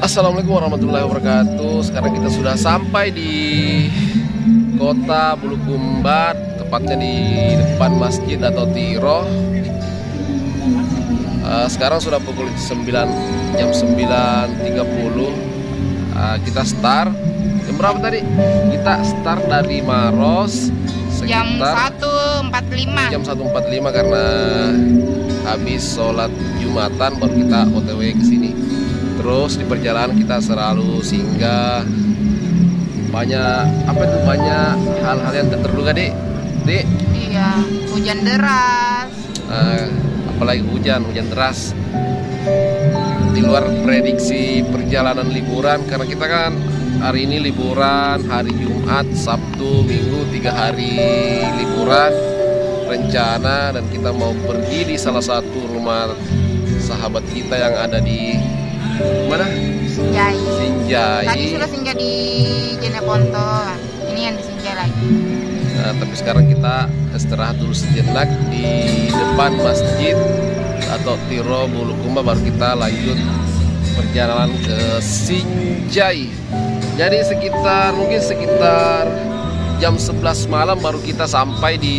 Assalamualaikum warahmatullahi wabarakatuh. Sekarang kita sudah sampai di kota Bulukumba, tepatnya di depan masjid atau Tiro. Sekarang sudah pukul 9, jam 9.30. Kita start jam berapa tadi? Kita start dari Maros sekitar jam 1.45. Jam 1.45 karena habis sholat Jumatan baru kita OTW ke sini. Terus di perjalanan kita selalu singgah banyak hal-hal yang tak terduga, Dik. Iya, hujan deras. Apalagi hujan deras di luar prediksi perjalanan liburan, karena kita kan hari ini liburan, hari Jumat, Sabtu, Minggu, 3 hari liburan rencana, dan kita mau pergi di salah satu rumah sahabat kita yang ada di mana? Sinjai. Tadi sudah singgah di Jeneponto. Ini yang di Sinjai lagi. Nah, tapi sekarang kita istirahat dulu sejenak di depan masjid atau Tiro Bulukumba, baru kita lanjut perjalanan ke Sinjai. Jadi mungkin sekitar jam 11 malam baru kita sampai di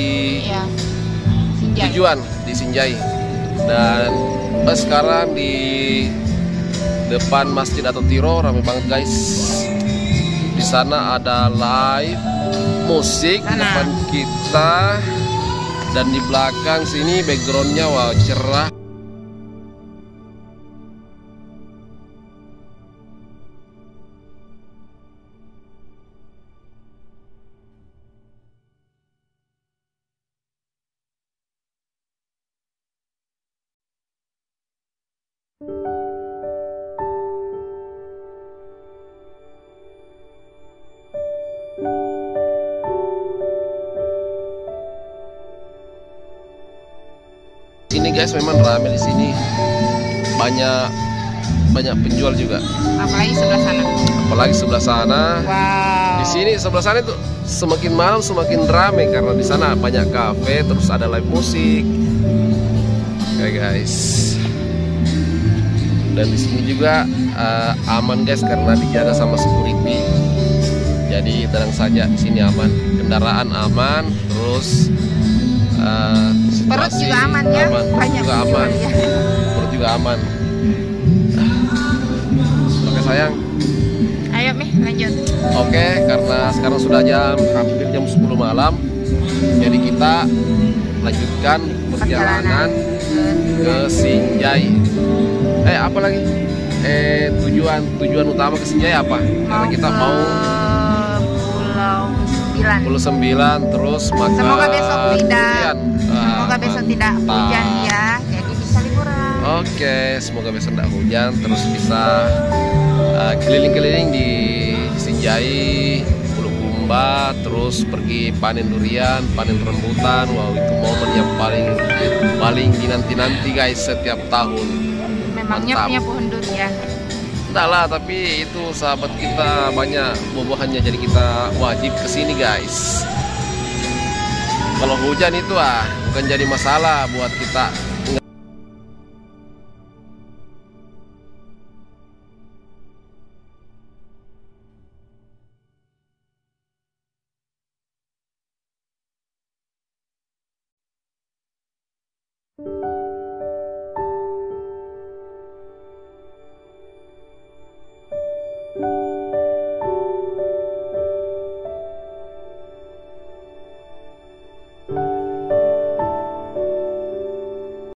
Sinjai. tujuan di Sinjai. Dan sekarang di depan masjid atau Tiro ramai banget, guys. Di sana ada live musik di depan kita, dan di belakang sini backgroundnya wow cerah. Ini guys memang ramai di sini, banyak penjual juga. Apalagi sebelah sana. Wow. Di sini sebelah sana itu semakin malam semakin ramai karena di sana banyak kafe, terus ada live musik. Oke guys. Dan di sini juga aman guys karena dijaga sama security. Jadi tenang saja, di sini aman, kendaraan aman, terus perut juga aman ya, banyak juga aman ya. Perut juga aman. Oke sayang, ayo Mi lanjut. Oke, karena sekarang sudah hampir jam 10 malam, jadi kita lanjutkan perjalanan ke Sinjai. Apa lagi? Tujuan utama ke Sinjai apa? Karena kita mau Pulau 9. Terus makan. Semoga besok tidak hujan ya, jadi bisa liburan. Oke, semoga besok tidak hujan, terus bisa keliling-keliling di Sinjai, Bulukumba, terus pergi panen durian, panen rambutan. Wow, itu momen yang paling dinanti-nanti guys setiap tahun. Memangnya punya pohon durian? Enggak lah, tapi itu sahabat kita banyak buah-buahannya, jadi kita wajib kesini guys. Kalau hujan itu bukan jadi masalah buat kita.